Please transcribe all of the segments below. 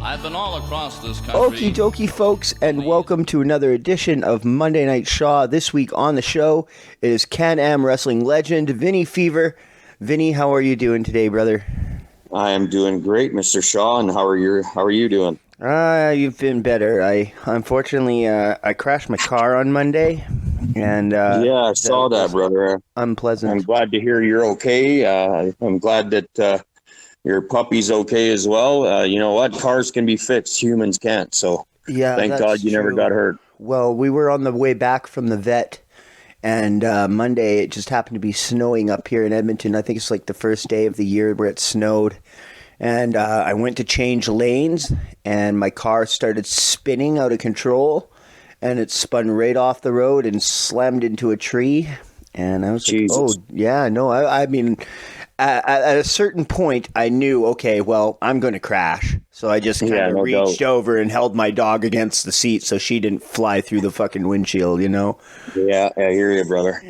I've been all across this country. Okie dokie, folks, and welcome to another edition of Monday Night Shaw. This week on the show is Can-Am wrestling legend Vinnie Fever. Vinnie, how are you doing today, brother? I am doing great, Mr. Shaw, and how are you doing? You've been better. Unfortunately, I crashed my car on Monday, and yeah, I saw that, brother. Unpleasant. I'm glad to hear you're okay. I'm glad that your puppy's okay as well. You know what? Cars can be fixed, humans can't. So yeah, thank God you never got hurt. Well, we were on the way back from the vet, and Monday it just happened to be snowing up here in Edmonton. I think it's like the first day of the year where it snowed. And I went to change lanes, and my car started spinning out of control, and it spun right off the road and slammed into a tree. And I was Jesus. like, oh, yeah, no, I mean, at a certain point, I knew, okay, well, I'm going to crash. So I just kind of reached over and held my dog against the seat so she didn't fly through the fucking windshield, you know? Yeah, I hear you, brother.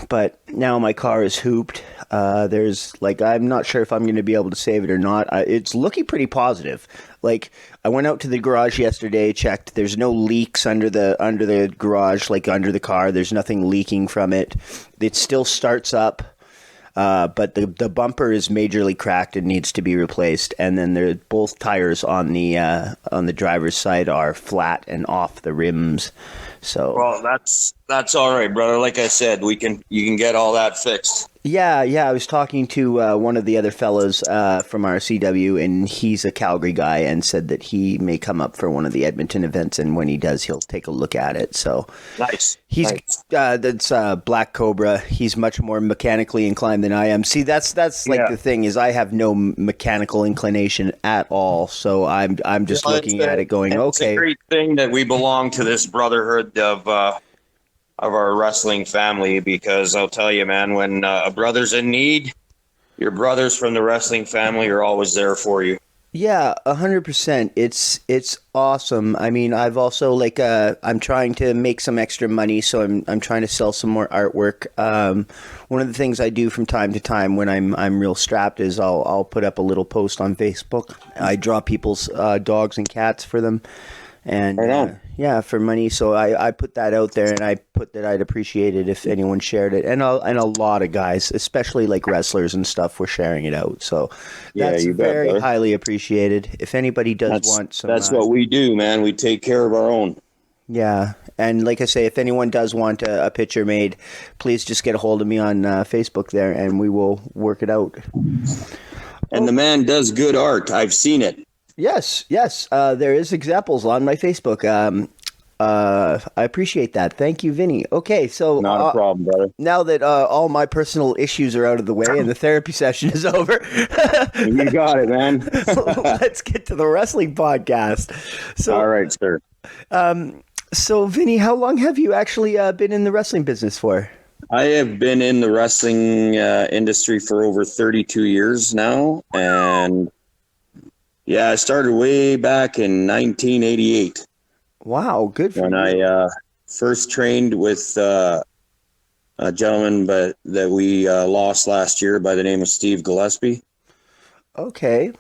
But now my car is hooped. I'm not sure if I'm going to be able to save it or not. It's looking pretty positive. Like, I went out to the garage yesterday, checked. There's no leaks under the garage, like under the car. There's nothing leaking from it. It still starts up. But the bumper is majorly cracked and needs to be replaced, and then both tires on the driver's side are flat and off the rims. So well, that's all right, brother. Like I said, you can get all that fixed. Yeah. I was talking to one of the other fellas from our CW, and he's a Calgary guy, and said that he may come up for one of the Edmonton events, and when he does, he'll take a look at it. So nice. That's Black Cobra. He's much more mechanically inclined than I am. See, that's the thing is I have no mechanical inclination at all. So I'm just looking at it going, okay. It's a great thing that we belong to this brotherhood of our wrestling family, because I'll tell you, man, when a brother's in need, your brothers from the wrestling family are always there for you. Yeah, 100%. It's awesome. I mean, I've also I'm trying to make some extra money, so I'm trying to sell some more artwork. One of the things I do from time to time when I'm real strapped is I'll put up a little post on Facebook. I draw people's dogs and cats for them. And for money. So I put that out there, and I put that I'd appreciate it if anyone shared it. And a lot of guys, especially like wrestlers and stuff, were sharing it out. So that's very highly appreciated. If anybody want some, that's what we do, man. We take care of our own. Yeah. And like I say, if anyone does want a picture made, please just get a hold of me on Facebook there, and we will work it out. And the man does good art. I've seen it. Yes. There is examples on my Facebook. I appreciate that. Thank you, Vinnie. Okay, so not a problem, brother. Now that all my personal issues are out of the way and the therapy session is over, you got it, man. Let's get to the wrestling podcast. So, all right, sir. So, Vinnie, how long have you actually been in the wrestling business for? I have been in the wrestling industry for over 32 years now, and yeah, I started way back in 1988. Wow, good for you. When I first trained with a gentleman that we lost last year by the name of Steve Gillespie. Okay.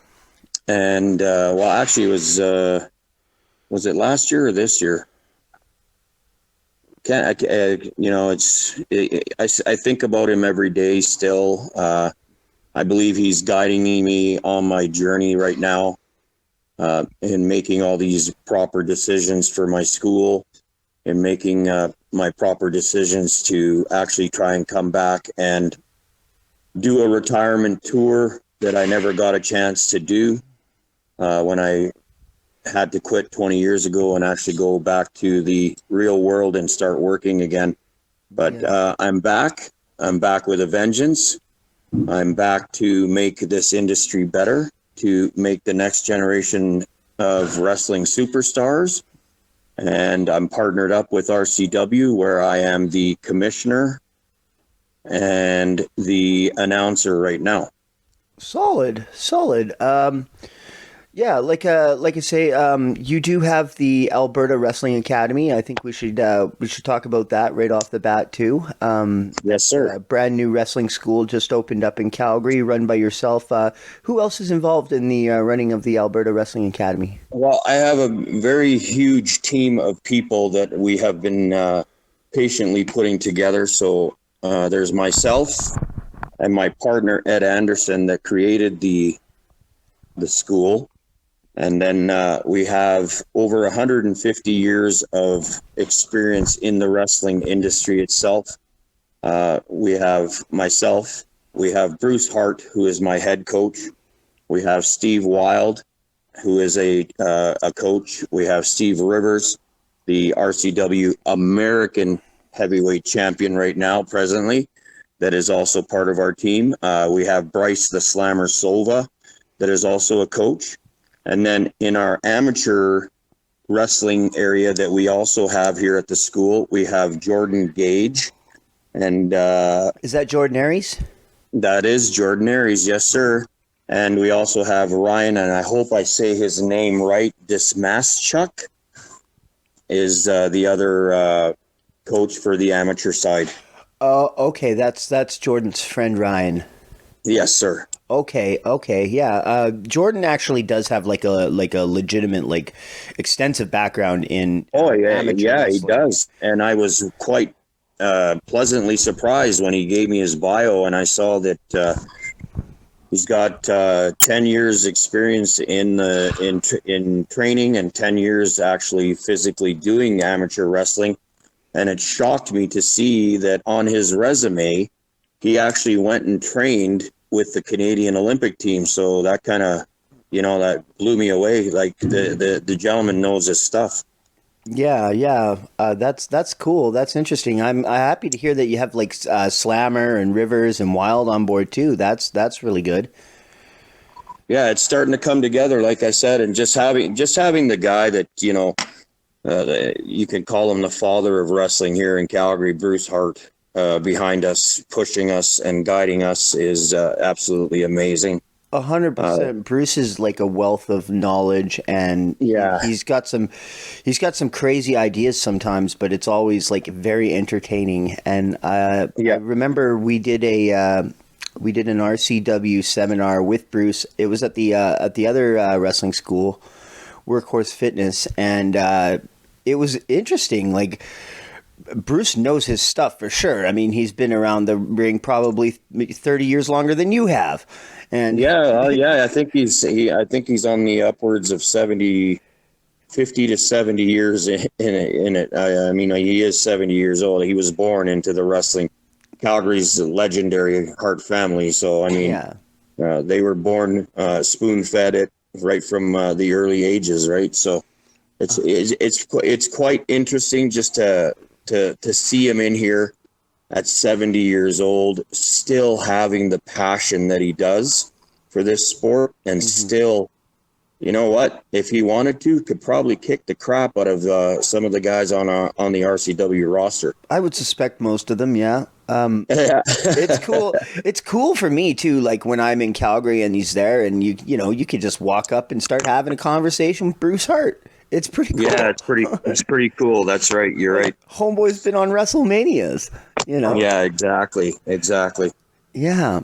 And, well, actually it was it last year or this year? I think about him every day still. I believe he's guiding me on my journey right now in making all these proper decisions for my school, and making my proper decisions to actually try and come back and do a retirement tour that I never got a chance to do when I had to quit 20 years ago and actually go back to the real world and start working again. But I'm back. I'm back with a vengeance. I'm back to make this industry better, to make the next generation of wrestling superstars. And I'm partnered up with RCW, where I am the commissioner and the announcer right now. Solid. Yeah, like I say, you do have the Alberta Wrestling Academy. I think we should talk about that right off the bat too. Yes, That's sir. a brand new wrestling school just opened up in Calgary, run by yourself. Who else is involved in the running of the Alberta Wrestling Academy? Well, I have a very huge team of people that we have been patiently putting together. So there's myself and my partner Ed Anderson that created the school, and then we have over 150 years of experience in the wrestling industry itself. We have myself, we have Bruce Hart, who is my head coach. We have Steve Wild, who is a coach. We have Steve Rivers, the RCW American heavyweight champion right now, presently, that is also part of our team. We have Bryce the Slammer Sova, that is also a coach. And then in our amateur wrestling area that we also have here at the school, we have Jordan Gage. And Is that Jordan Aries? that is Jordan Aries, yes, sir. And we also have Ryan, and I hope I say his name right, Dismaschuk is the other coach for the amateur side. Oh, okay, that's Jordan's friend Ryan. Yes, sir. Okay, yeah. Jordan actually does have like a legitimate like extensive background in Oh, yeah, amateur yeah, he wrestling. does. And I was quite pleasantly surprised when he gave me his bio, and I saw that he's got 10 years experience in training and 10 years actually physically doing amateur wrestling. And it shocked me to see that on his resume, he actually went and trained with the Canadian Olympic team. So that kind of, that blew me away. Like the gentleman knows his stuff. Yeah. That's cool. That's interesting. I'm happy to hear that you have like Slammer and Rivers and Wild on board too. That's really good. Yeah, it's starting to come together, like I said, and just having the guy that you can call him the father of wrestling here in Calgary, Bruce Hart, behind us, pushing us and guiding us is absolutely amazing. Uh, 100%. Bruce is like a wealth of knowledge, and yeah, he's got some crazy ideas sometimes, but it's always like very entertaining. And I yeah, remember we did an RCW seminar with Bruce. It was at the other wrestling school, Workhorse Fitness, and it was interesting. Like Bruce knows his stuff for sure. I mean, he's been around the ring probably 30 years longer than you have, and yeah. I think he's on the upwards of 50 to 70 years in it. I mean, he is 70 years old. He was born into the wrestling Calgary's legendary Hart family. So I mean, yeah. they were born spoon fed it right from the early ages, right? So it's quite interesting just to see him in here at 70 years old, still having the passion that he does for this sport, and Hmm. still, you know what? If he wanted to, could probably kick the crap out of some of the guys on the RCW roster. I would suspect most of them, yeah. Yeah, It's cool. It's cool for me too. Like when I'm in Calgary and he's there, and you could just walk up and start having a conversation with Bruce Hart. It's pretty yeah, cool. it's pretty cool. That's right. You're Like right. homeboy's been on WrestleManias, you know. Yeah, exactly. Yeah.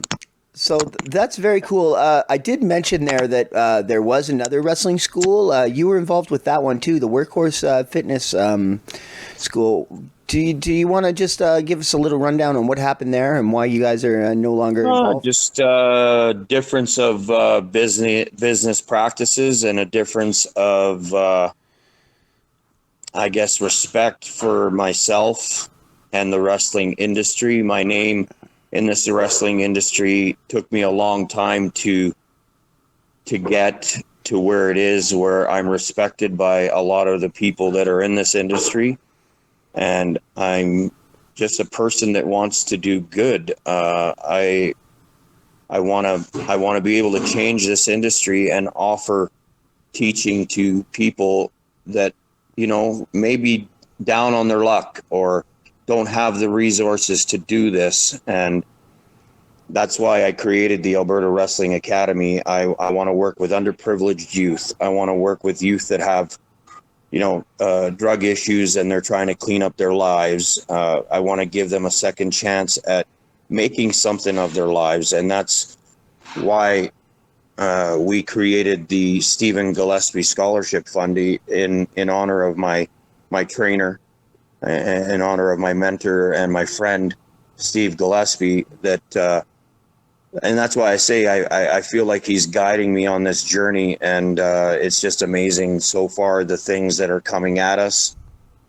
So that's very cool. I did mention there that there was another wrestling school. You were involved with that one too, the Workhorse Fitness school. Do you want to just give us a little rundown on what happened there and why you guys are no longer involved? Just difference of business practices and a difference of I guess respect for myself and the wrestling industry. My name in this wrestling industry took me a long time to get to where it is, where I'm respected by a lot of the people that are in this industry, and I'm just a person that wants to do good. I want to be able to change this industry and offer teaching to people that may be down on their luck or don't have the resources to do this. And That's why I created the Alberta Wrestling Academy. I want to work with underprivileged youth. I want to work with youth that have, drug issues and they're trying to clean up their lives. I want to give them a second chance at making something of their lives. And that's why we created the Stephen Gillespie Scholarship Fund in honor of my trainer, in honor of my mentor and my friend, Steve Gillespie, and that's why I say I feel like he's guiding me on this journey, and it's just amazing so far, the things that are coming at us.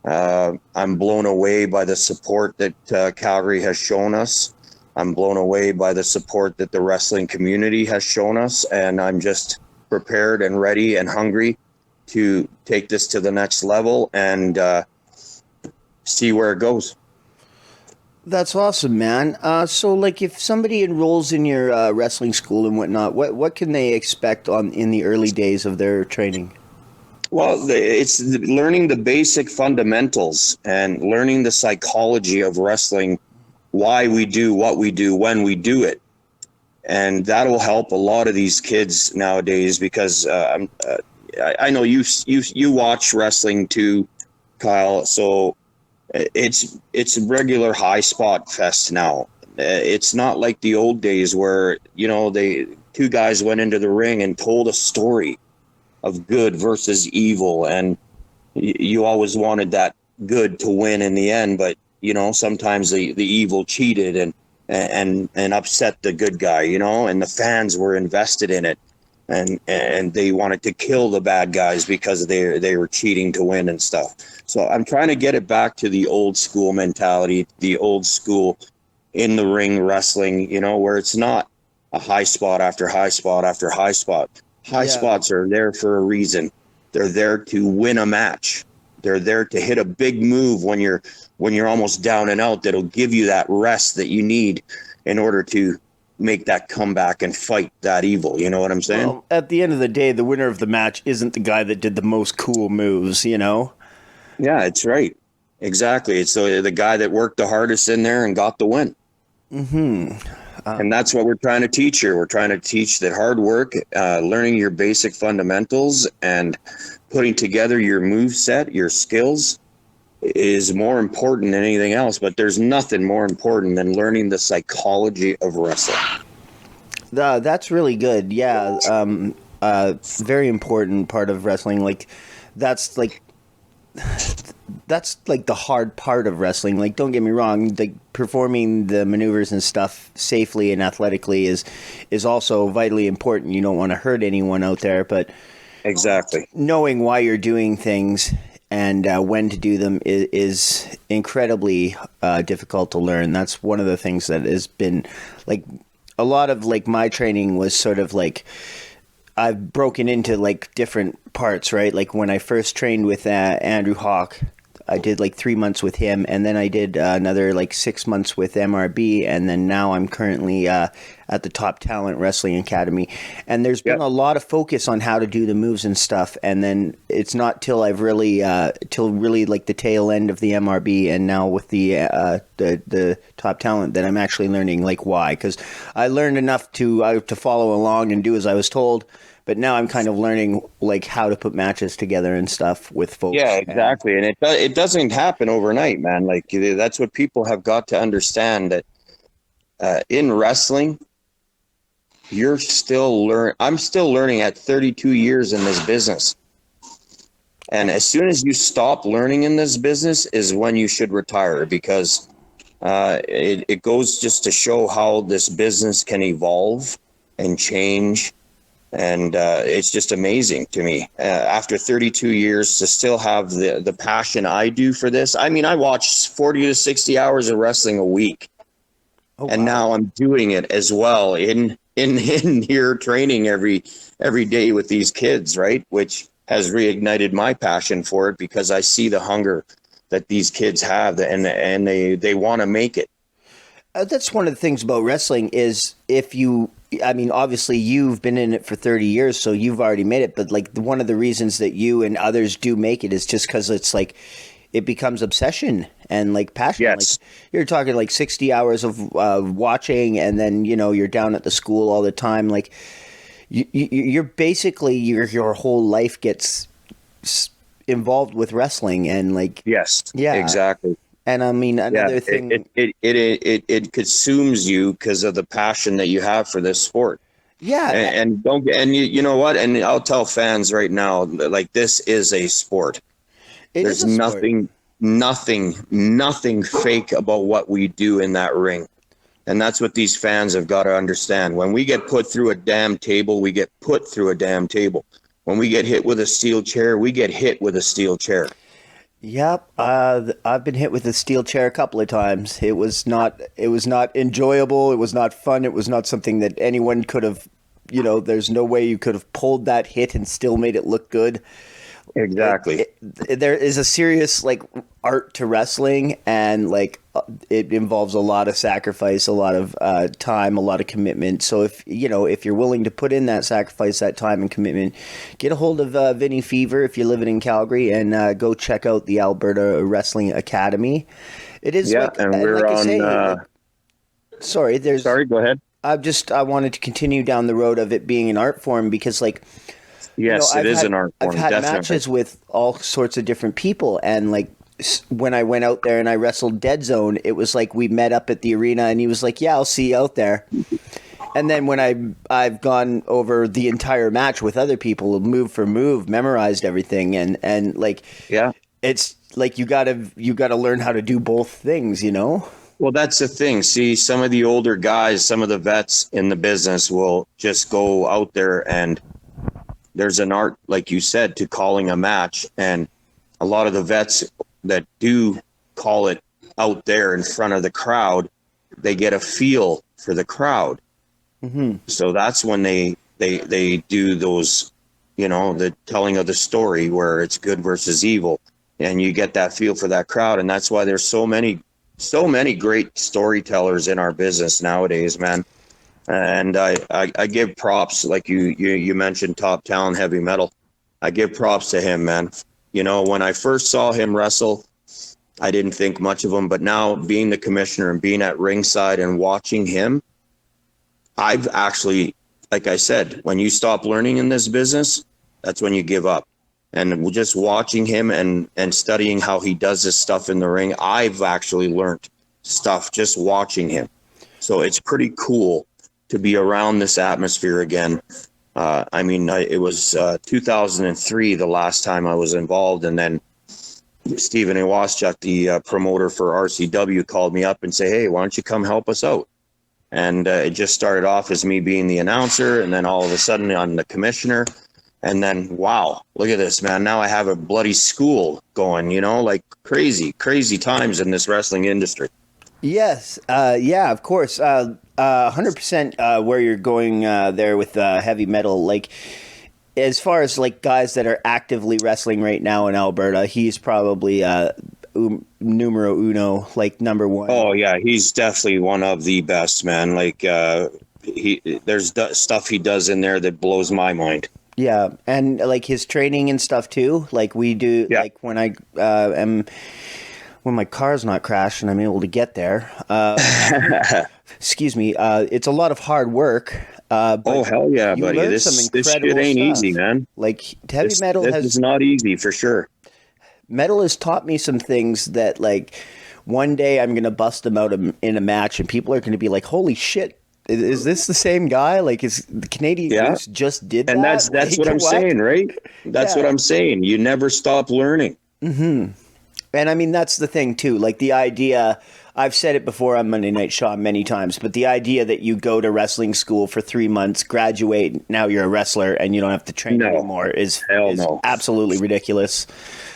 I'm blown away by the support that Calgary has shown us. I'm blown away by the support that the wrestling community has shown us, and I'm just prepared and ready and hungry to take this to the next level and see where it goes. That's awesome, man. So, like, if somebody enrolls in your wrestling school and whatnot, what can they expect in the early days of their training? Well, it's learning the basic fundamentals and learning the psychology of wrestling, why we do what we do when we do it. And that'll help a lot of these kids nowadays, because I know you watch wrestling too, Kyle. So it's a regular high spot fest now. It's not like the old days where, two guys went into the ring and told a story of good versus evil, and you always wanted that good to win in the end, but sometimes the evil cheated and upset the good guy, and the fans were invested in it, and they wanted to kill the bad guys because they were cheating to win and stuff. So I'm trying to get it back to the old school mentality, the old school in the ring wrestling, where it's not a high spot after high spot after high spot. High spots are there for a reason. They're there to win a match. They're there to hit a big move when you're almost down and out, that'll give you that rest that you need in order to make that comeback and fight that evil. You know what I'm saying? Well, at the end of the day, the winner of the match isn't the guy that did the most cool moves, Yeah, it's right. Exactly. It's the guy that worked the hardest in there and got the win. Mm-hmm. And that's what we're trying to teach here. We're trying to teach that hard work, learning your basic fundamentals and putting together your move set, your skills is more important than anything else. But there's nothing more important than learning the psychology of wrestling. That's really good. Yeah. Very important part of wrestling. Like, that's like the hard part of wrestling. Like, don't get me wrong, like performing the maneuvers and stuff safely and athletically is also vitally important. You don't want to hurt anyone out there, but exactly, knowing why you're doing things and when to do them is incredibly difficult to learn. That's one of the things that has been, like, a lot of like my training was sort of like, I've broken into like different parts, right? Like when I first trained with Andrew Hawk, I did like 3 months with him, and then I did another like 6 months with MRB, and then now I'm currently at the Top Talent Wrestling Academy. And there's been a lot of focus on how to do the moves and stuff, and then it's not till I've really like the tail end of the MRB and now with the Top Talent that I'm actually learning like why, because I learned enough to follow along and do as I was told. But now I'm kind of learning like how to put matches together and stuff with folks. Yeah, exactly. And it doesn't happen overnight, man. Like, that's what people have got to understand, that in wrestling, I'm still learning at 32 years in this business. And as soon as you stop learning in this business is when you should retire, because it goes just to show how this business can evolve and change. And it's just amazing to me, after 32 years, to still have the passion I do for this. I mean, I watch 40 to 60 hours of wrestling a week. Oh, and wow. Now I'm doing it as well in here training every day with these kids, right? Which has reignited my passion for it, because I see the hunger that these kids have, and they want to make it. That's one of the things about wrestling is obviously you've been in it for 30 years, so you've already made it. But like one of the reasons that you and others do make it is just because it's it becomes obsession and like passion. Yes. Like you're talking like 60 hours of watching, and then you're down at the school all the time. Like you're basically your whole life gets involved with wrestling, and like Yes. yeah, Exactly. and I mean another thing. It consumes you because of the passion that you have for this sport. Yeah, And don't get, and you know what? And I'll tell fans right now, like, this is a sport. it is There's a sport. nothing fake about what we do in that ring. And that's what these fans have got to understand. When we get put through a damn table, we get put through a damn table. When we get hit with a steel chair, we get hit with a steel chair. Yep, I've been hit with a steel chair a couple of times. It was not enjoyable. It was not fun. It was not something that anyone could have. There's no way you could have pulled that hit and still made it look good. Exactly. There is a serious like art to wrestling, and like it involves a lot of sacrifice, a lot of time, a lot of commitment. So if you're willing to put in that sacrifice, that time and commitment, get a hold of Vinnie Fever if you're living in Calgary, and go check out the Alberta Wrestling Academy. It is and we're like I on. say, sorry, Go ahead. I wanted to continue down the road of it being an art form, because like. Yes, it is an art form. I've had definitely. matches with all sorts of different people, and like when I went out there and I wrestled Dead Zone, it was like we met up at the arena, and he was like, "Yeah, I'll see you out there." And then when I've gone over the entire match with other people, move for move, memorized everything, and like it's like you gotta learn how to do both things, Well, that's the thing. See, some of the older guys, some of the vets in the business will just go out there, and there's an art, like you said, to calling a match. And a lot of the vets that do call it out there in front of the crowd, they get a feel for the crowd. Mm-hmm. So that's when they do those, the telling of the story where it's good versus evil, and you get that feel for that crowd. And that's why there's so many great storytellers in our business nowadays, man. And I give props, like you mentioned, Top Talent Heavy Metal. I give props to him, man. When I first saw him wrestle, I didn't think much of him. But now, being the commissioner and being at ringside and watching him, I've actually, like I said, when you stop learning in this business, that's when you give up. And just watching him and studying how he does this stuff in the ring, I've actually learned stuff just watching him. So it's pretty cool to be around this atmosphere again. It was 2003 the last time I was involved, and then Stephen Iwaschuk, the promoter for RCW, called me up and said, "Hey, why don't you come help us out?" And it just started off as me being the announcer, and then all of a sudden I'm the commissioner. And then, wow, look at this, man. Now I have a bloody school going, like crazy times in this wrestling industry. Yes, yeah, of course. 100% where you're going there with heavy metal. Like, as far as like guys that are actively wrestling right now in Alberta, he's probably numero uno, like number one. Oh yeah, he's definitely one of the best, man. Like there's stuff he does in there that blows my mind. Yeah, and like his training and stuff too. Like we do, like when I when my car's not crashed and I'm able to get there. Excuse me. It's a lot of hard work. Oh hell yeah, buddy! This shit ain't easy, man. Like heavy metal is not easy for sure. Metal has taught me some things that, like, one day I'm gonna bust them out in a match, and people are gonna be like, "Holy shit! Is this the same guy? Like, is the Canadian Goose just did that?" And that's like, what I'm saying, right? That's what I'm saying. You never stop learning. Mm-hmm. And I mean, that's the thing too. Like the idea, I've said it before on Monday Night Shaw many times, but the idea that you go to wrestling school for 3 months, graduate, now you're a wrestler, and you don't have to train anymore is absolutely ridiculous.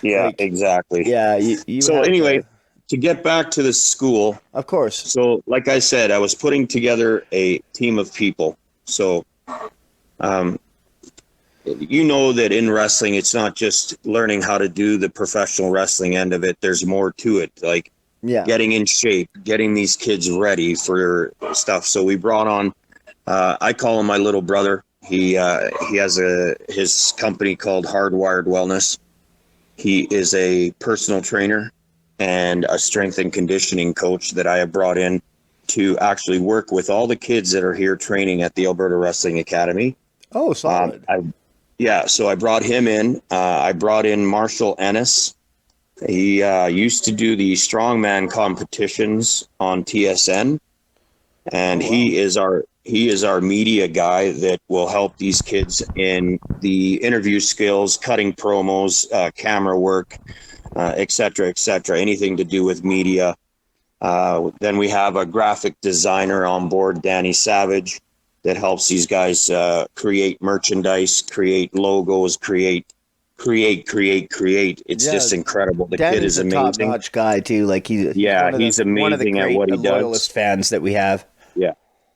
Yeah, like, exactly. Yeah. So anyway, to get back to the school. Of course. So like I said, I was putting together a team of people. So, that in wrestling, it's not just learning how to do the professional wrestling end of it. There's more to it, like getting in shape, getting these kids ready for stuff. So we brought on, I call him my little brother. He has his company called Hardwired Wellness. He is a personal trainer and a strength and conditioning coach that I have brought in to actually work with all the kids that are here training at the Alberta Wrestling Academy. Oh, solid. So I brought him in. I brought in Marshall Ennis. He used to do the strongman competitions on TSN, and he is our media guy that will help these kids in the interview skills, cutting promos, camera work, et cetera, anything to do with media. Then we have a graphic designer on board, Danny Savage, that helps these guys create merchandise, create logos, create. It's just incredible. The Danny's kid is amazing. A top-notch guy too. Like he's amazing one of the great at what he loyalist does. fans that we have. Yeah,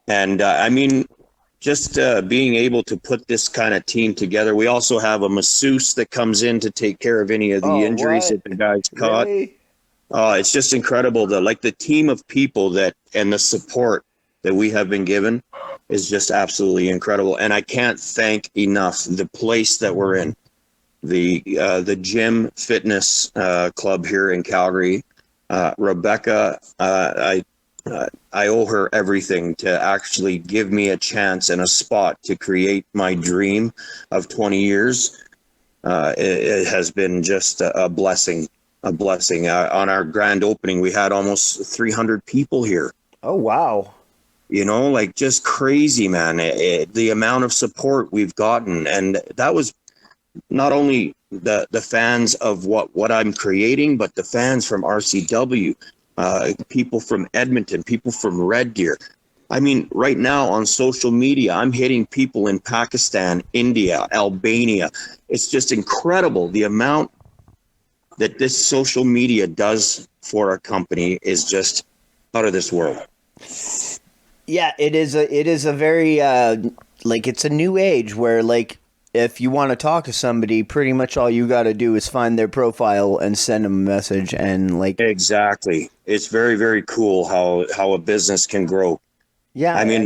and I mean, just being able to put this kind of team together. We also have a masseuse that comes in to take care of any of the injuries that the guys caught. Really? It's just incredible. The team of people and the support that we have been given is just absolutely incredible. And I can't thank enough the place that we're in, the gym fitness club here in Calgary. Rebecca, I owe her everything to actually give me a chance and a spot to create my dream of 20 years. It has been just a blessing. On our grand opening, we had almost 300 people here. Oh, wow. Like just crazy, man. The amount of support we've gotten. And that was not only the fans of what I'm creating, but the fans from RCW, people from Edmonton, people from Red Deer. I mean, right now on social media, I'm hitting people in Pakistan, India, Albania. It's just incredible. The amount that this social media does for a company is just out of this world. Yeah, it is a very it's a new age where if you want to talk to somebody, pretty much all you got to do is find their profile and send them a message and Exactly. It's very, very cool how a business can grow. Yeah. I mean,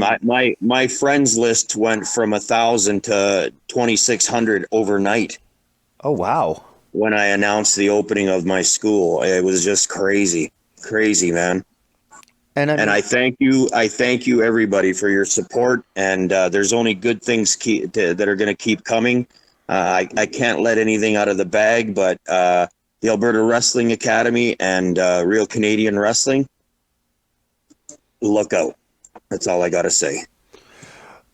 my friends list went from 1,000 to 2,600 overnight. Oh, wow. When I announced the opening of my school, it was just crazy, man. And I thank you everybody for your support. And there's only good things that are going to keep coming. I can't let anything out of the bag, but the Alberta Wrestling Academy and Real Canadian Wrestling, look out. That's all I got to say.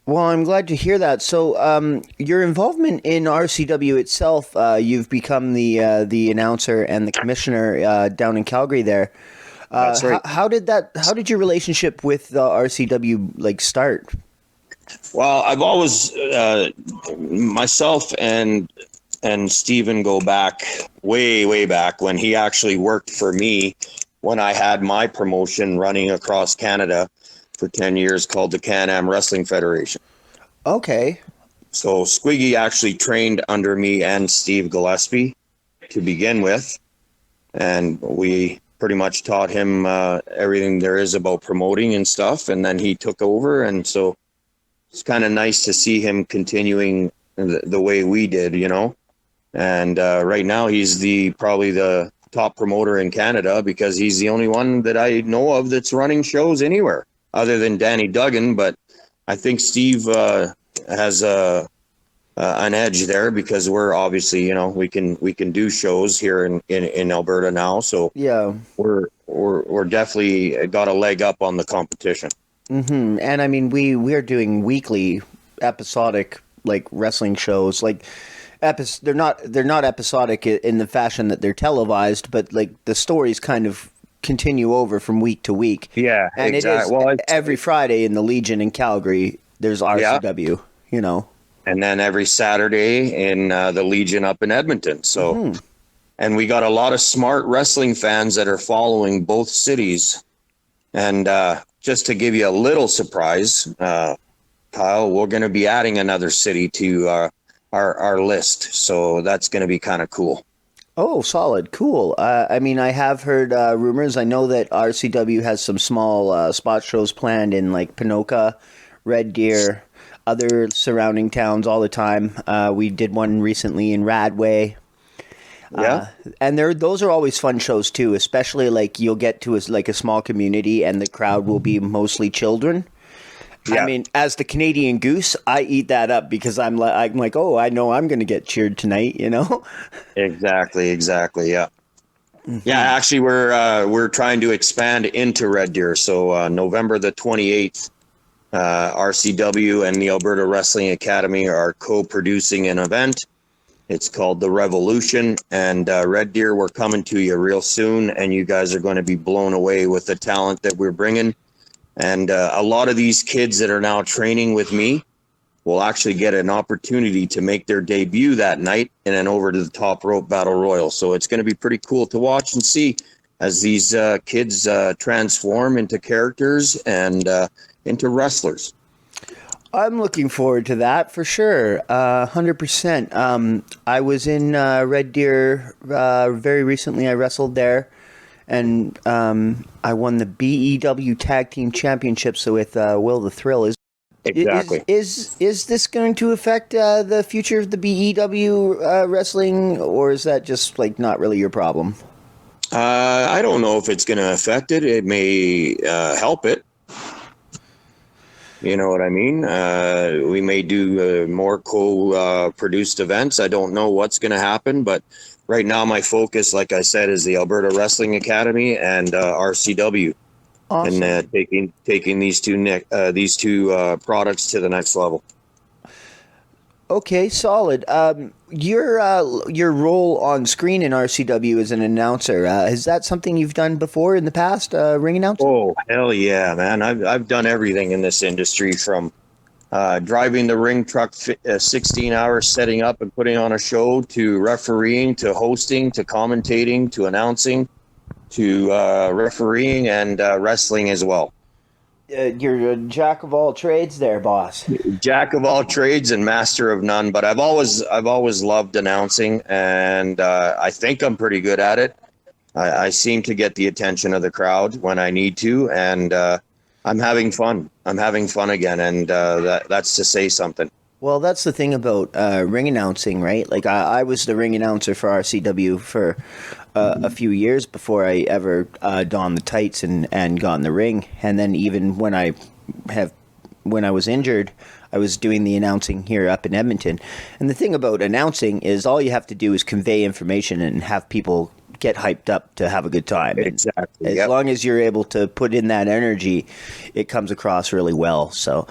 Well, I'm glad to hear that. So, your involvement in RCW itself, you've become the announcer and the commissioner down in Calgary there. That's right. How did your relationship with the RCW start? Well, I've always myself and Stephen go back way back when he actually worked for me when I had my promotion running across Canada for 10 years called the Can-Am Wrestling Federation. Okay. So Squiggy actually trained under me and Steve Gillespie to begin with, and we pretty much taught him everything there is about promoting and stuff, and then he took over, and so it's kind of nice to see him continuing the way we did, and right now he's probably the top promoter in Canada because he's the only one that I know of that's running shows anywhere other than Danny Duggan. But I think Steve has an edge there because we're obviously, we can do shows here in Alberta now. So yeah, we're definitely got a leg up on the competition. Mm-hmm. And I mean, we're doing weekly episodic wrestling shows. They're not episodic in the fashion that they're televised, but the stories kind of continue over from week to week. Yeah, and exactly. It is every Friday in the Legion in Calgary. There's RCW, and then every Saturday in the Legion up in Edmonton. So, and we got a lot of smart wrestling fans that are following both cities. And just to give you a little surprise, Kyle, we're going to be adding another city to our list. So that's going to be kind of cool. Oh, solid. Cool. I mean, I have heard rumors. I know that RCW has some small spot shows planned in Ponoka, Red Deer, other surrounding towns all the time. We did one recently in Radway. Yeah. And those are always fun shows too, especially like you'll get to like a small community and the crowd will be mostly children. I Yeah. mean, as the Canadian Goose, I eat that up because I'm like, oh, I know I'm going to get cheered tonight, you know? Exactly. Exactly. Yeah. Yeah. Actually, we're trying to expand into Red Deer. So November the 28th, RCW and the Alberta Wrestling Academy are co-producing an event. It's called The Revolution, and Red Deer, we're coming to you real soon, and you guys are going to be blown away with the talent that we're bringing. And a lot of these kids that are now training with me will actually get an opportunity to make their debut that night and then over to the top rope battle royal. So it's going to be pretty cool to watch and see as these kids transform into characters and into wrestlers. I'm looking forward to that for sure. 100%. I was in Red Deer very recently. I wrestled there, and I won the BEW Tag Team Championship. with Will the Thrill. Exactly. Is this going to affect the future of the BEW wrestling, or is that just like not really your problem? I don't know if it's going to affect it. It may help it. You know what I mean? We may do more co-produced events. I don't know what's going to happen, but right now my focus, like I said, is the Alberta Wrestling Academy and RCW, Awesome. and taking these two products to the next level. Okay, solid. Your role on screen in RCW as an announcer, is that something you've done before in the past, ring announcer? Oh, hell yeah, man. I've done everything in this industry, from driving the ring truck 16 hours, setting up and putting on a show, to refereeing, to hosting, to commentating, to announcing, to refereeing and wrestling as well. You're a jack of all trades there, boss. Jack of all trades and master of none, but I've always loved announcing, and I think I'm pretty good at it. I seem to get the attention of the crowd when I need to, and I'm having fun. I'm having fun again, and that's to say something. Well, that's the thing about ring announcing, right? Like I was the ring announcer for RCW for a few years before I ever donned the tights and got in the ring. And then even when I was injured, I was doing the announcing here up in Edmonton. And the thing about announcing is all you have to do is convey information and have people get hyped up to have a good time. Exactly. As long as you're able to put in that energy, it comes across really well. So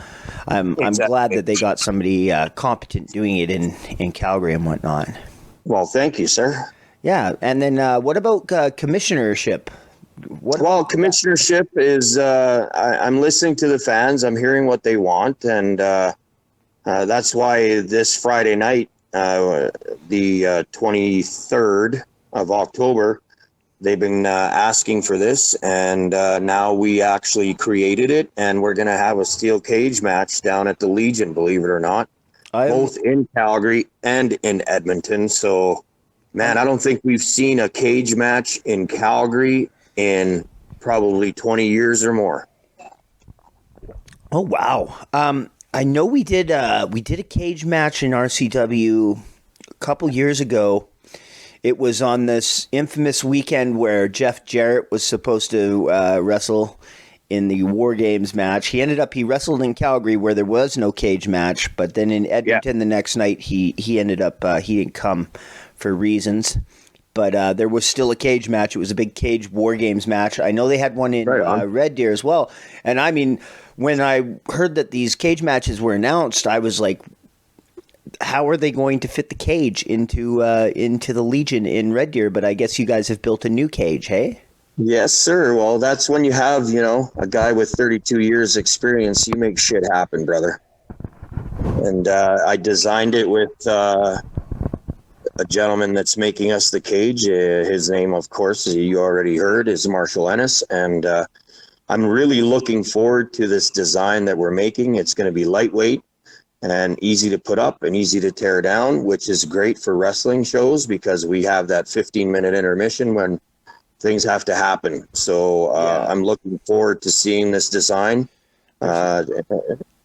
I'm glad that they got somebody competent doing it in Calgary and whatnot. Well, thank you, sir. Yeah, and then what about commissionership? Commissionership is I'm listening to the fans. I'm hearing what they want, and that's why this Friday night, the 23rd of October, they've been asking for this, and now we actually created it, and we're going to have a steel cage match down at the Legion, believe it or not, both in Calgary and in Edmonton. So, man, I don't think we've seen a cage match in Calgary in probably 20 years or more. Oh, wow. I know we did a cage match in RCW a couple years ago. It was on this infamous weekend where Jeff Jarrett was supposed to wrestle in the War Games match. He wrestled in Calgary where there was no cage match, but then in Edmonton the next night he ended up he didn't come for reasons. But there was still a cage match. It was a big cage War Games match. I know they had one in Red Deer as well. And I mean, when I heard that these cage matches were announced, I was like, how are they going to fit the cage into the Legion in Red Deer? But I guess you guys have built a new cage, hey? Yes, sir. Well, that's when you have, a guy with 32 years experience. You make shit happen, brother. And I designed it with a gentleman that's making us the cage. His name, of course, as you already heard, is Marshall Ennis. And I'm really looking forward to this design that we're making. It's going to be lightweight and easy to put up and easy to tear down, which is great for wrestling shows because we have that 15-minute intermission when things have to happen. So I'm looking forward to seeing this design.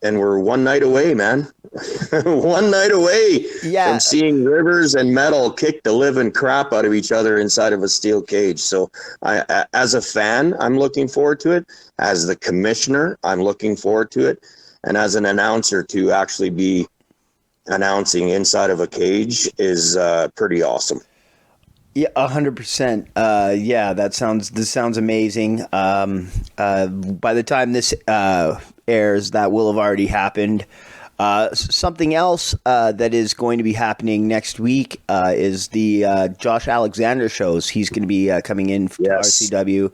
and we're one night away, man. One night away from seeing Rivers and Metal kick the living crap out of each other inside of a steel cage. So as a fan, I'm looking forward to it. As the commissioner, I'm looking forward to it. And as an announcer, to actually be announcing inside of a cage is pretty awesome. Yeah, 100%. Yeah, this sounds amazing. By the time this airs, that will have already happened. Something else that is going to be happening next week is the Josh Alexander shows. He's going to be coming in to RCW.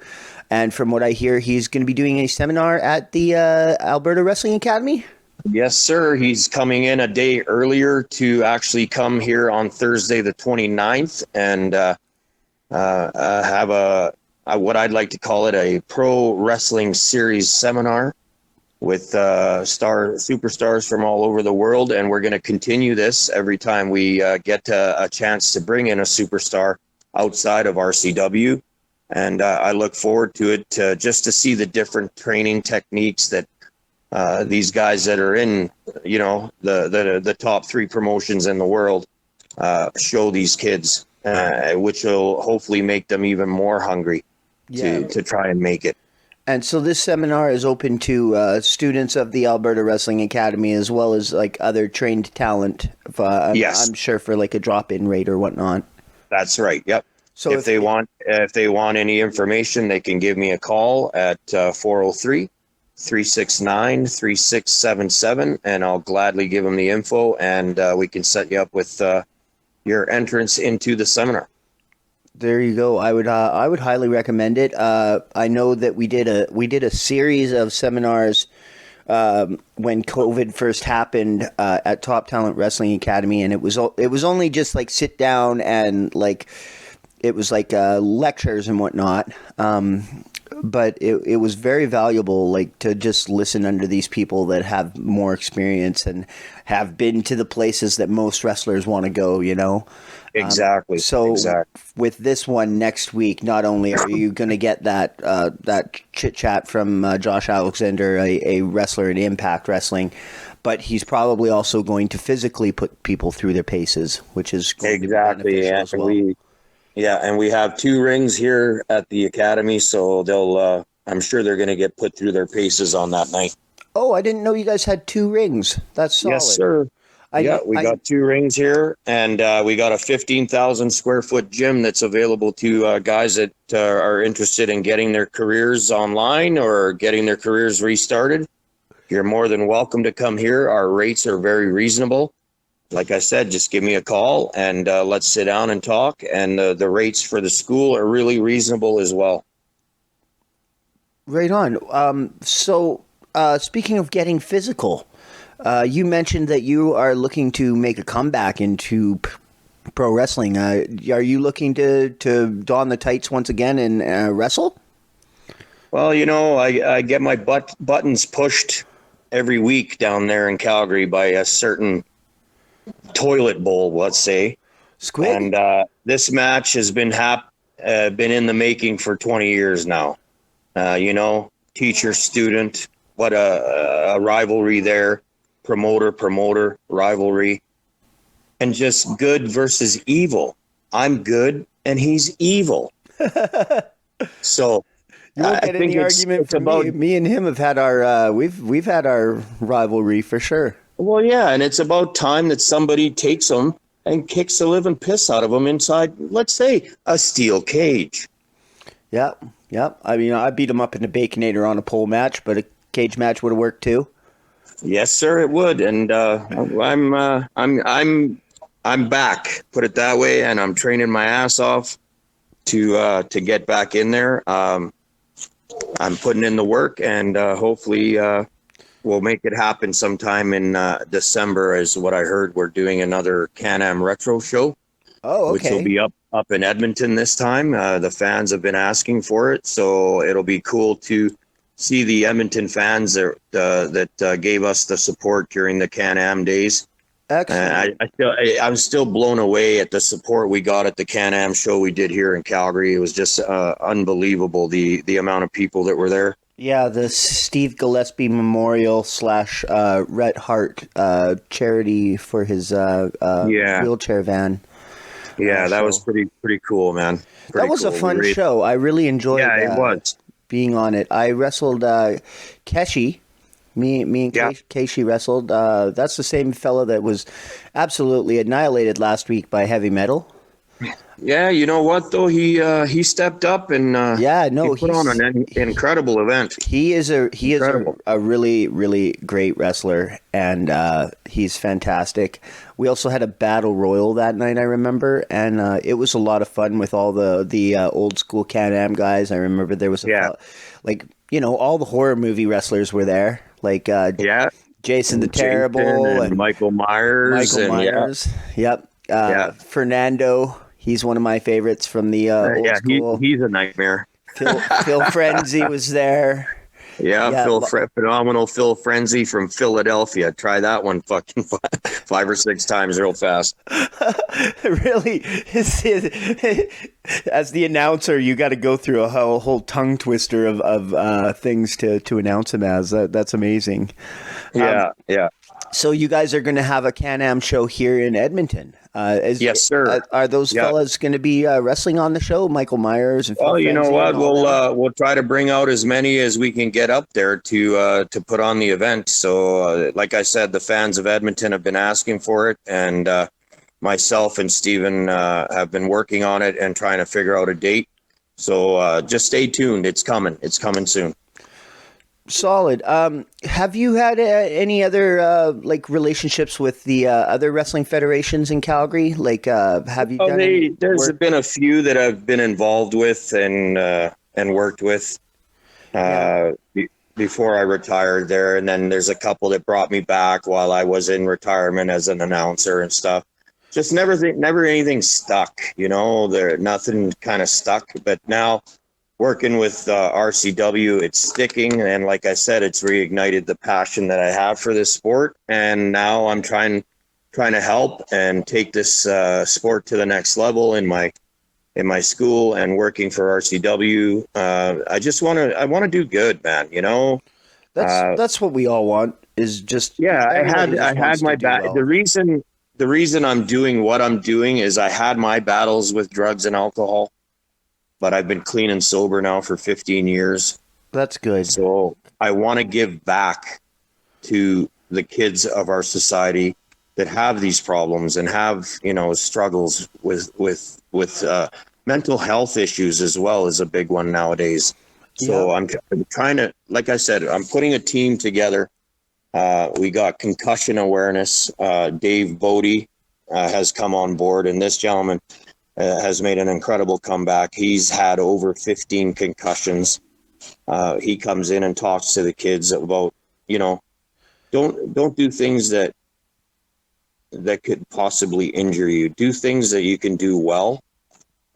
And from what I hear, he's going to be doing a seminar at the Alberta Wrestling Academy. Yes, sir. He's coming in a day earlier to actually come here on Thursday, the 29th, and have what I'd like to call it a pro wrestling series seminar with superstars from all over the world. And we're going to continue this every time we get a chance to bring in a superstar outside of RCW. And I look forward to it just to see the different training techniques that these guys that are in, the top 3 promotions in the world show these kids, which will hopefully make them even more hungry to try and make it. And so this seminar is open to students of the Alberta Wrestling Academy as well as like other trained talent. Yes, I'm sure for like a drop-in rate or whatnot. That's right. Yep. So if they want any information, they can give me a call at 403-369-3677, and I'll gladly give them the info, and we can set you up with your entrance into the seminar. There you go. I would highly recommend it. I know that we did a series of seminars when COVID first happened at Top Talent Wrestling Academy, and it was only just like sit down and like it was like lectures and whatnot. But it was very valuable, like to just listen under these people that have more experience and have been to the places that most wrestlers want to go, Exactly. With this one next week, not only are you going to get that chit chat from Josh Alexander, a wrestler in Impact Wrestling, but he's probably also going to physically put people through their paces, which is exactly. As well. And we have 2 rings here at the academy, so they'll. I'm sure they're going to get put through their paces on that night. Oh, I didn't know you guys had 2 rings. That's solid. Yes, sir. We got 2 rings here, and we got a 15,000 square foot gym that's available to guys that are interested in getting their careers online or getting their careers restarted. You're more than welcome to come here. Our rates are very reasonable. Like I said, just give me a call and let's sit down and talk. And the rates for the school are really reasonable as well. Right on. So speaking of getting physical, you mentioned that you are looking to make a comeback into pro wrestling. Are you looking to don the tights once again and wrestle? Well, I get my buttons pushed every week down there in Calgary by a certain toilet bowl, let's say. Squid. And this match has been in the making for 20 years now. Teacher student, what a rivalry there. Promoter rivalry, and just good versus evil. I'm good and he's evil. So you won't get any argument from me. Me and him have had our we've had our rivalry for sure. Well, yeah, and it's about time that somebody takes them and kicks the living piss out of them inside, let's say, a steel cage. Yep. I mean, I beat him up in the Baconator on a pole match, but a cage match would have worked too. Yes, sir, it would, and I'm back. Put it that way, and I'm training my ass off to get back in there. I'm putting in the work, and hopefully we'll make it happen sometime in December. Is what I heard. We're doing another Can-Am Retro show. Oh, okay. Which will be up in Edmonton this time. The fans have been asking for it, so it'll be cool to see the Edmonton fans that gave us the support during the Can-Am days. Excellent. I'm still blown away at the support we got at the Can-Am show we did here in Calgary. It was just unbelievable, the amount of people that were there. Yeah, the Steve Gillespie Memorial slash Rhett Hart charity for his Yeah, wheelchair van yeah, that was show. pretty cool, man. That Pretty was a cool. We fun raised, show. I really yeah, enjoyed it was. being on it. I wrestled Keshi. Me and Yeah, Keishi wrestled. That's the same fella that was absolutely annihilated last week by heavy metal. yeah. You know what though? He stepped up and Yeah, he no, put on an incredible event. he is a Incredible. really really great wrestler, and he's fantastic. We also had a battle royal that night, I remember, and it was a lot of fun with all the old school Can-Am guys. I remember there was Yeah, like all the horror movie wrestlers were there, like yeah. Jason the And Jason Terrible and and Michael Myers Michael and yeah, Myers. Yep, yeah, Fernando. He's one of my favorites from the old yeah. school. He's a nightmare. Phil Frenzy was there. Yeah, Yeah, phenomenal Phil Frenzy from Philadelphia. Try that one fucking 5 or 6 times real fast. really, as the announcer, you got to go through a whole tongue twister of things to announce him as. That's amazing. Yeah, yeah. So you guys are going to have a Can-Am show here in Edmonton. Yes, sir. Are those Yeah. fellas going to be wrestling on the show? Michael Myers and Phil Well, you know Frenzy what? and all them? We'll try to bring out as many as we can get up there to put on the event. So, like I said, the fans of Edmonton have been asking for it, and myself and Steven have been working on it and trying to figure out a date. So just stay tuned. It's coming. It's coming soon. Solid. Have you had any other like relationships with the other wrestling federations in Calgary? Like, have you Oh, done any there's work? been a few that I've been involved with and worked with Yeah. before I retired there, and then there's a couple that brought me back while I was in retirement as an announcer and stuff. Just never anything stuck, you know. There nothing kind of stuck, but now working with RCW, it's sticking, and like I said, it's reignited the passion that I have for this sport, and now I'm trying to help and take this sport to the next level in my school and working for RCW. I want to do good, man. You know. That's what we all want. Is just Yeah, everybody just I had wants to my do well. The reason I'm doing what I'm doing is I had my battles with drugs and alcohol, but I've been clean and sober now for 15 years. That's good. So I want to give back to the kids of our society that have these problems and have, struggles with mental health issues as well is a big one nowadays. So Yeah. I'm trying to, like I said, I'm putting a team together. We got concussion awareness. Dave Bodie has come on board, and this gentleman has made an incredible comeback. He's had over 15 concussions. He comes in and talks to the kids about, don't do things that could possibly injure you. Do things that you can do well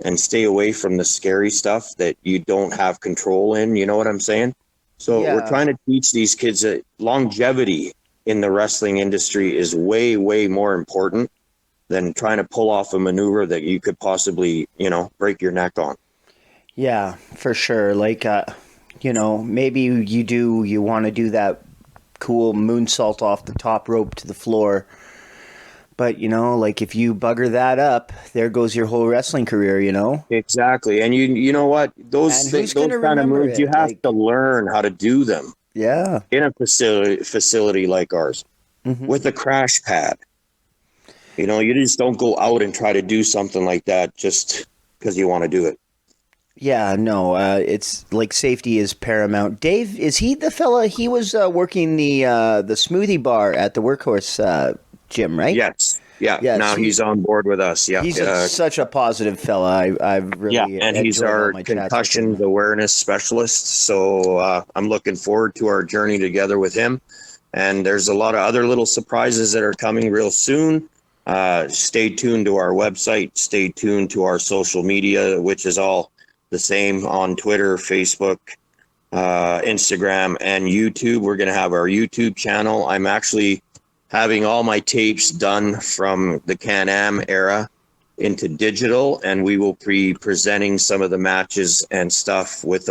and stay away from the scary stuff that you don't have control in. You know what I'm saying? So we're Yeah. trying to teach these kids that longevity in the wrestling industry is way, way more important than trying to pull off a maneuver that you could possibly, break your neck on. Yeah, for sure. Like, maybe you want to do that cool moonsault off the top rope to the floor. But, like if you bugger that up, there goes your whole wrestling career, Exactly. And you know what? And who's Those gonna kind of remember moves, you it? have Like, to learn how to do them yeah. in a facility like ours Hmm. with a crash pad. You just don't go out and try to do something like that just because you want to do it. Yeah, no, it's like safety is paramount. Dave, is he the fella? He was working the smoothie bar at the Workhorse gym, right? Yes. Yeah. Yes, Now he's on board with us. Yeah. he's such a positive fella. I've Yeah. really And he's enjoyed all our my chats with concussion him. awareness specialist. So I'm looking forward to our journey together with him. And there's a lot of other little surprises that are coming real soon. Stay tuned to our website. Stay tuned to our social media, which is all the same on Twitter, Facebook, Instagram, and YouTube. We're going to have our YouTube channel. I'm actually having all my tapes done from the Can-Am era into digital, and we will be presenting some of the matches and stuff with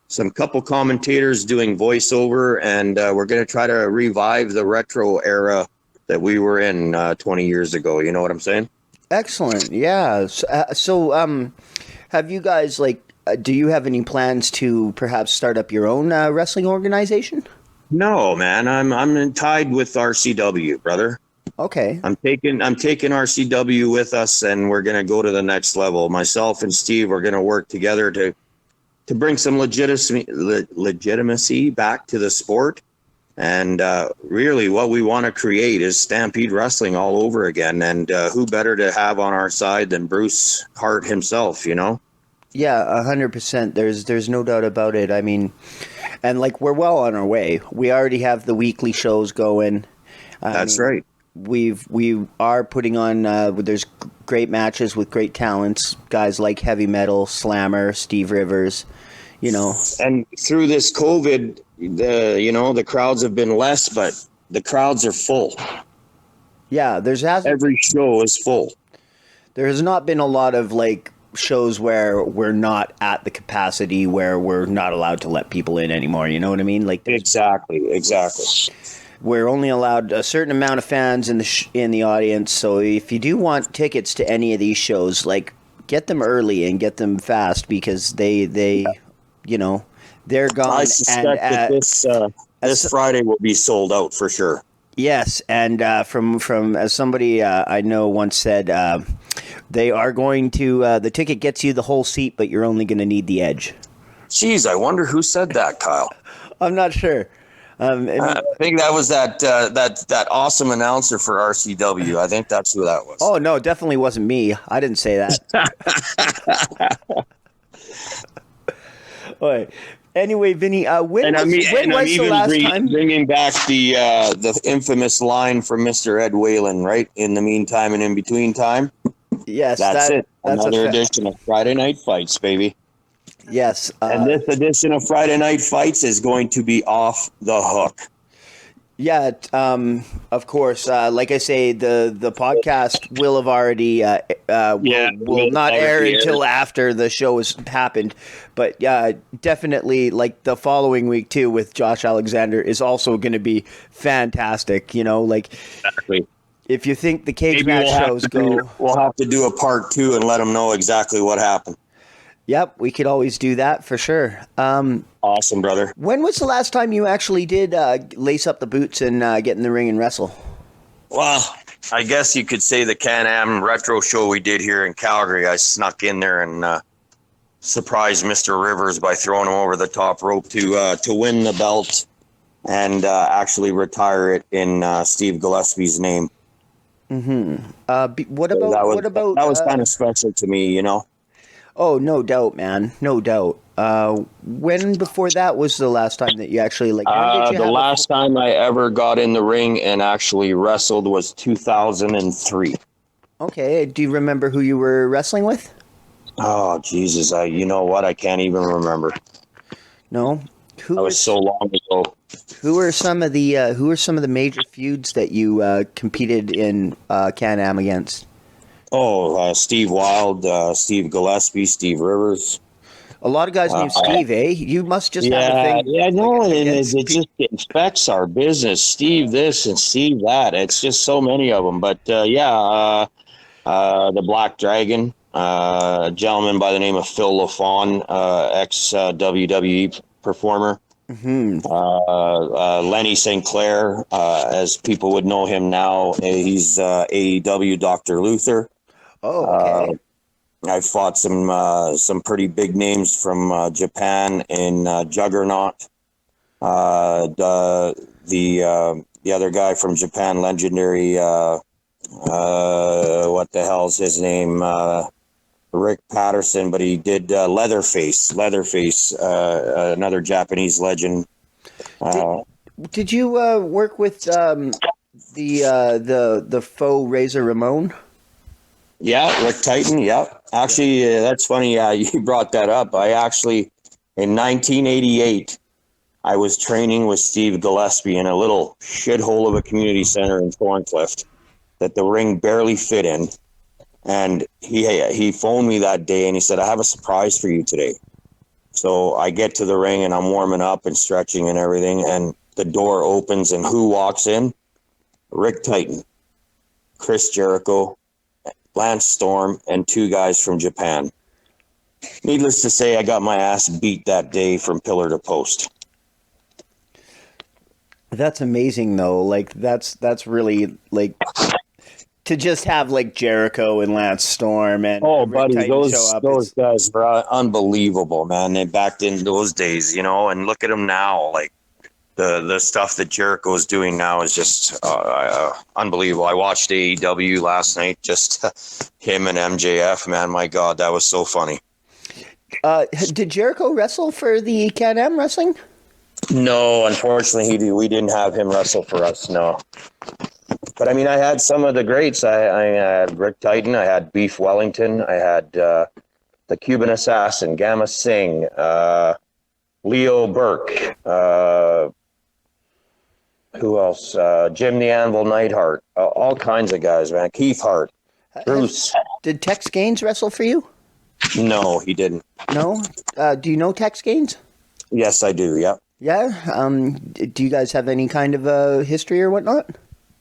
some couple commentators doing voiceover, and we're going to try to revive the retro era that we were in 20 years ago. You know what I'm saying? Excellent. Yeah. So, have you guys do you have any plans to perhaps start up your own wrestling organization? No, man. I'm tied with RCW, brother. Okay. I'm taking RCW with us, and we're going to go to the next level. Myself and Steve are going to work together to bring some legitimacy back to the sport. And really what we want to create is Stampede Wrestling all over again. And who better to have on our side than Bruce Hart himself, you know? Yeah, 100%. There's no doubt about it. I mean, and we're well on our way. We already have the weekly shows going. That's right. We are putting on. There's great matches with great talents, guys like Heavy Metal, Slammer, Steve Rivers. You know, and through this COVID, the crowds have been less, but the crowds are full. Yeah, every show is full. There has not been a lot of shows where we're not at the capacity where we're not allowed to let people in anymore. You know what I mean? Exactly. We're only allowed a certain amount of fans in the audience. So if you do want tickets to any of these shows, get them early and get them fast, because they they're gone. I suspect that this Friday will be sold out for sure. Yes, and from as somebody I know once said, they are going to the ticket gets you the whole seat, but you're only going to need the edge. Jeez, I wonder who said that, Kyle. I'm not sure. I think that was that awesome announcer for RCW. I think that's who that was. Oh no, it definitely wasn't me. I didn't say that. All right. Anyway, Vinnie, when was the last time? Bringing back the infamous line from Mr. Ed Whalen, right? In the meantime and in between time. Yes, that's it. Another edition of Friday Night Fights, baby. Yes, and this edition of Friday Night Fights is going to be off the hook. Yeah, of course. Like I say, the podcast will have already will not air until after the show has happened. But definitely, the following week too with Josh Alexander is also going to be fantastic. You know, exactly. If you think the cage match shows we'll have to do a part 2 and let them know exactly what happened. Yep, we could always do that for sure. Awesome, brother. When was the last time you actually did lace up the boots and get in the ring and wrestle? Well, I guess you could say the Can-Am retro show we did here in Calgary. I snuck in there and surprised Mr. Rivers by throwing him over the top rope to win the belt and actually retire it in Steve Gillespie's name. Mm-hmm. What about that was kind of special to me, you know? Oh, no doubt, man. No doubt. When before that was the last time that you actually the last time I ever got in the ring and actually wrestled was 2003. Okay. Do you remember who you were wrestling with? Oh, Jesus. You know what? I can't even remember. No? That was so long ago. Who are some of the major feuds that you competed in Can-Am against? Oh, Steve Wild, Steve Gillespie, Steve Rivers. A lot of guys named Steve, eh? You must just have a thing. Yeah, no, it just infects our business. Steve this and Steve that. It's just so many of them. But the Black Dragon, a gentleman by the name of Phil LaFawn, ex-WWE performer. Mm-hmm. Lenny St. Clair, as people would know him now, he's AEW Dr. Luther. Oh, okay. I fought some pretty big names from Japan in Juggernaut. The other guy from Japan, legendary. What the hell's his name? Rick Patterson, but he did Leatherface, another Japanese legend. Did you work with the faux Razor Ramon? Yeah, Rick Titan. Yeah, actually, that's funny. You brought that up. I actually, in 1988, I was training with Steve Gillespie in a little shithole of a community center in Thorncliffe that the ring barely fit in. And he phoned me that day and he said, "I have a surprise for you today." So I get to the ring and I'm warming up and stretching and everything, and the door opens and who walks in? Rick Titan, Chris Jericho, Lance Storm, and 2 guys from Japan. Needless to say, I got my ass beat that day from pillar to post. That's amazing, though. Like that's really like to just have like Jericho and Lance Storm and Rick buddy, Titan show up. those guys were unbelievable, man. They backed in those days, you know, and look at them now. Like the stuff that Jericho is doing now is just unbelievable. I watched AEW last night, just him and MJF. Man, my God, that was so funny. Did Jericho wrestle for the Can-Am Wrestling? No, unfortunately, we didn't have him wrestle for us. No. But I mean, I had some of the greats. I had Rick Titan, I had Beef Wellington, I had the Cuban Assassin, Gamma Singh, Leo Burke, who else? Jim the Anvil Neidhart, all kinds of guys, man. Keith Hart, Bruce. Did Tex Gaines wrestle for you? No, he didn't. No? Do you know Tex Gaines? Yes, I do. Yeah. Yeah. Do you guys have any kind of history or whatnot?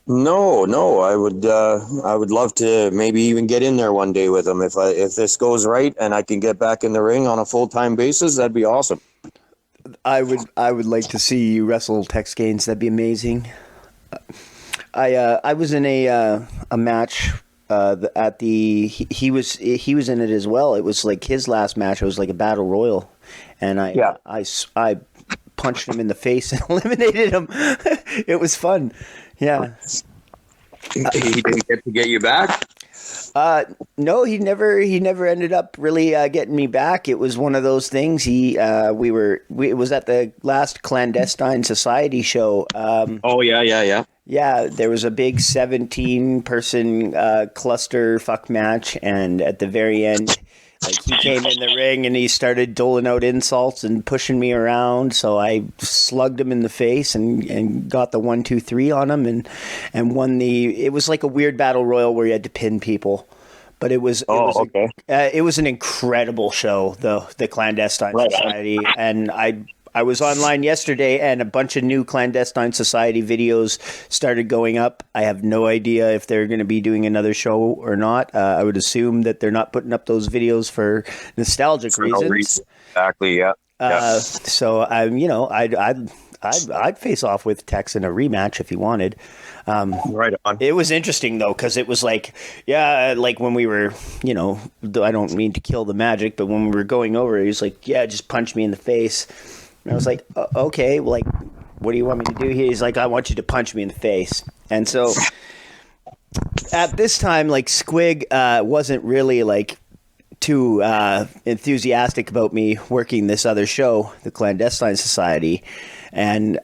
No. I would love to maybe even get in there one day with him if this goes right and I can get back in the ring on a full-time basis. That'd be awesome. I would like to see you wrestle Tex Gaines. That'd be amazing. I was in a match at the he was in it as well. It was like his last match. It was like a battle royal, and I punched him in the face and eliminated him. It was fun. Yeah. He didn't get to get you back? No, he never ended up really getting me back. It was one of those things. It was at the last Clandestine Society show. Oh yeah. Yeah, there was a big 17-person cluster fuck match, and at the very end, like he came in the ring and he started doling out insults and pushing me around. So I slugged him in the face and got the 1, 2, 3 on him and won the. It was like a weird battle royal where you had to pin people, but it was an incredible show, the Clandestine Society, and I was online yesterday, and a bunch of new Clandestine Society videos started going up. I have no idea if they're going to be doing another show or not. I would assume that they're not putting up those videos for nostalgic reasons. No reason. Exactly. Yeah. So I'd face off with Tex in a rematch if he wanted. Right on. It was interesting though, because it was like when we were, I don't mean to kill the magic, but when we were going over, he was like, yeah, just punch me in the face. And I was like, okay, like, what do you want me to do here? He's like, I want you to punch me in the face. And so at this time, like, Squig wasn't really like too enthusiastic about me working this other show, the Clandestine Society. And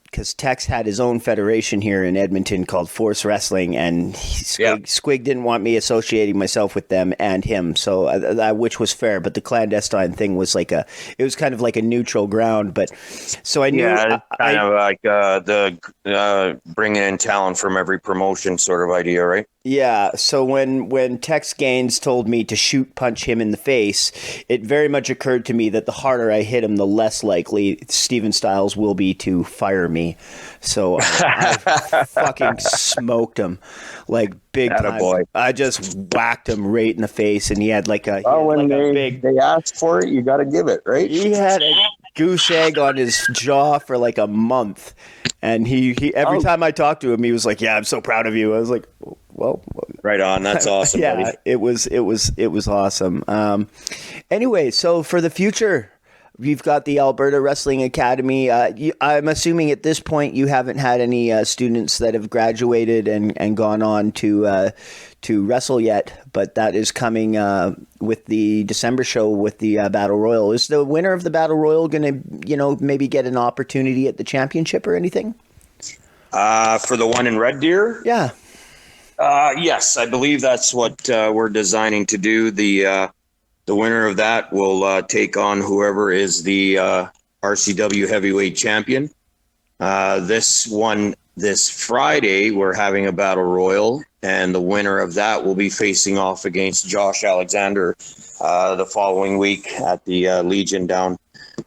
because Tex had his own federation here in Edmonton called Force Wrestling, and Squig didn't want me associating myself with them and him, so which was fair. But the clandestine thing was it was kind of like a neutral ground. But so I knew, kind of like the bringing in talent from every promotion sort of idea, right? Yeah, so when Tex Gaines told me to shoot punch him in the face, it very much occurred to me that the harder I hit him, the less likely Steven Styles will be to fire me. So I fucking smoked him like big time. Boy. I just whacked him right in the face, and he had like a they asked for it, you got to give it, right? He had a goose egg on his jaw for like a month, and he every time I talked to him, he was like, "Yeah, I'm so proud of you." I was like, well, right on. That's awesome. Yeah, buddy. it was awesome. Anyway, so for the future, you've got the Alberta Wrestling Academy. I'm assuming at this point you haven't had any students that have graduated and gone on to wrestle yet, but that is coming with the December show with the Battle Royal. Is the winner of the Battle Royal going to, maybe get an opportunity at the championship or anything? For the one in Red Deer? Yeah. Yes, I believe that's what we're designing to do. The winner of that will take on whoever is the RCW heavyweight champion. This Friday, we're having a battle royal, and the winner of that will be facing off against Josh Alexander the following week at the Legion down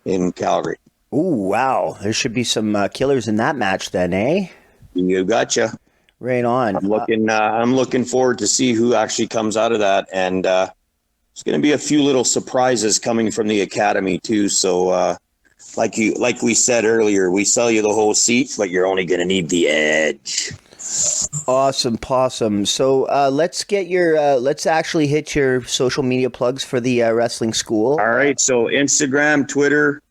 in Calgary. Oh, wow. There should be some killers in that match then, eh? You gotcha. Right on. I'm looking forward to see who actually comes out of that, and there's going to be a few little surprises coming from the academy too. So, like we said earlier, we sell you the whole seat, but you're only going to need the edge. Awesome, possum. So let's actually hit your social media plugs for the wrestling school. All right. So Instagram, Twitter,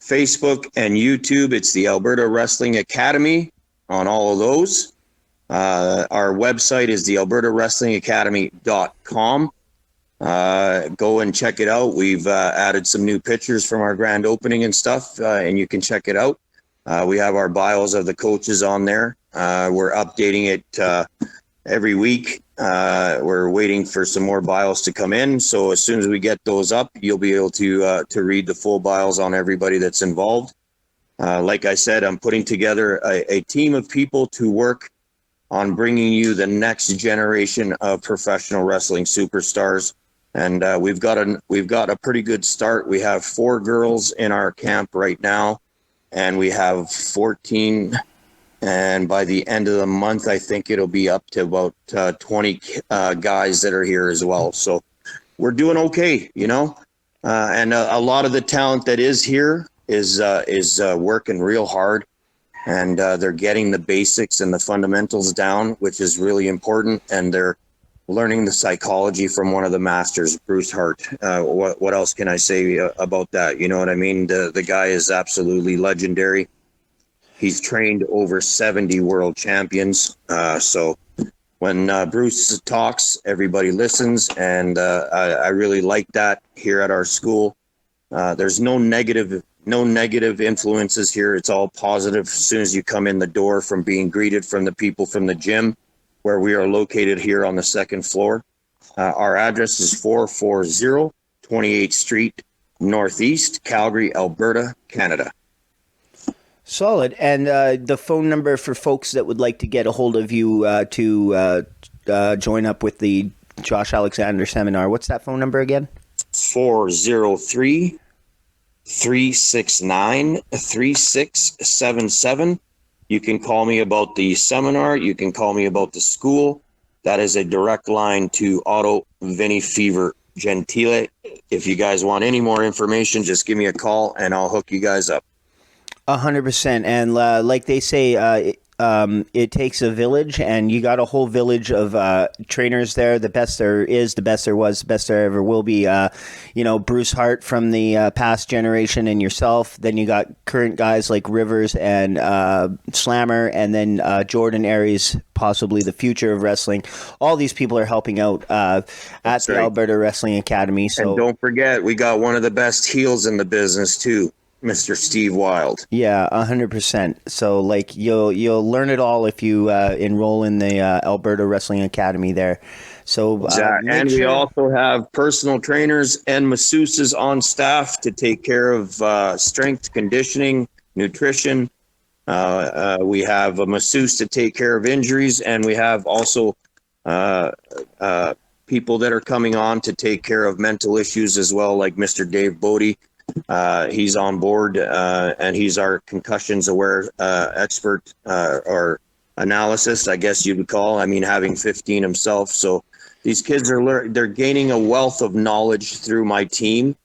Facebook, and YouTube. It's the Alberta Wrestling Academy on all of those. Our website is the albertawrestlingacademy.com. Go and check it out. We've added some new pictures from our grand opening and stuff, and you can check it out. We have our bios of the coaches on there. We're updating it every week. We're waiting for some more bios to come in. So as soon as we get those up, you'll be able to read the full bios on everybody that's involved. Like I said, I'm putting together a team of people to work on bringing you the next generation of professional wrestling superstars. And we've got a pretty good start. We have 4 girls in our camp right now, and we have 14. And by the end of the month, I think it'll be up to about 20 guys that are here as well. So we're doing okay, you know. And a lot of the talent that is here is working real hard. And they're getting the basics and the fundamentals down, which is really important. And they're learning the psychology from one of the masters, Bruce Hart. What else can I say about that? You know what I mean? The guy is absolutely legendary. He's trained over 70 world champions. So when Bruce talks, everybody listens. And I really like that here at our school. There's no negative influences here. It's all positive as soon as you come in the door, from being greeted from the people from the gym, where we are located here on the 2nd floor. Our address is 440 28th Street, Northeast, Calgary, Alberta, Canada. Solid. And the phone number for folks that would like to get a hold of you to join up with the Josh Alexander seminar, what's that phone number again? 403-369-3677. You can call me about the seminar. You can call me about the school. That is a direct line to Otto, Vinnie, Fever, Gentile. If you guys want any more information, just give me a call and I'll hook you guys up. 100%. And like they say, it takes a village, and you got a whole village of trainers there. The best there is, the best there was, the best there ever will be. Bruce Hart from the past generation, and yourself. Then you got current guys like Rivers and Slammer, and then Jordan Aries, possibly the future of wrestling. All these people are helping out at the Alberta Wrestling Academy. So, and don't forget, we got one of the best heels in the business too, Mr. Steve Wild. Yeah, 100%. So, like, you'll learn it all if you enroll in the Alberta Wrestling Academy there. So, exactly. And we also have personal trainers and masseuses on staff to take care of strength, conditioning, nutrition. We have a masseuse to take care of injuries, and we have also people that are coming on to take care of mental issues as well, like Mr. Dave Bodie. He's on board, and he's our concussions aware expert or analysis, I guess you would call. I mean, having 15 himself. So these kids they're gaining a wealth of knowledge through my team,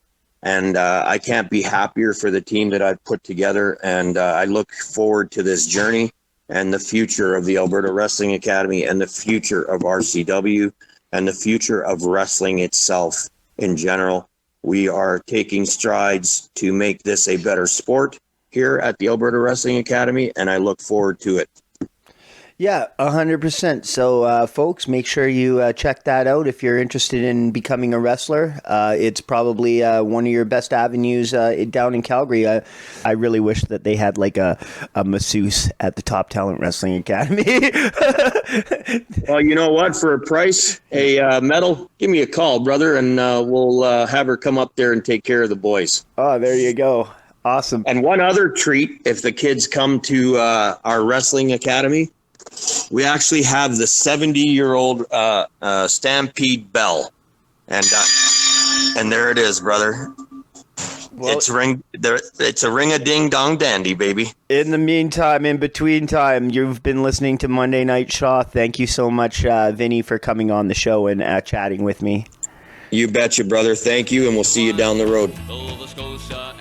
and I can't be happier for the team that I've put together. And I look forward to this journey and the future of the Alberta Wrestling Academy, and the future of RCW, and the future of wrestling itself in general. We are taking strides to make this a better sport here at the Alberta Wrestling Academy, and I look forward to it. Yeah, 100%. So, folks, make sure you check that out if you're interested in becoming a wrestler. It's probably one of your best avenues down in Calgary. I really wish that they had like a masseuse at the Top Talent Wrestling Academy. Well, you know what? For a price, a medal, give me a call, brother, and we'll have her come up there and take care of the boys. Oh, there you go. Awesome. And one other treat, if the kids come to our wrestling academy, We actually have the 70-year-old Stampede Bell, and there it is, brother. Well, it's a ring-a-ding-dong dandy, baby. In the meantime, in between time, you've been listening to Monday Night Shaw. Thank you so much, Vinnie, for coming on the show and chatting with me. You betcha, brother. Thank you, and we'll see you down the road. Nova Scotia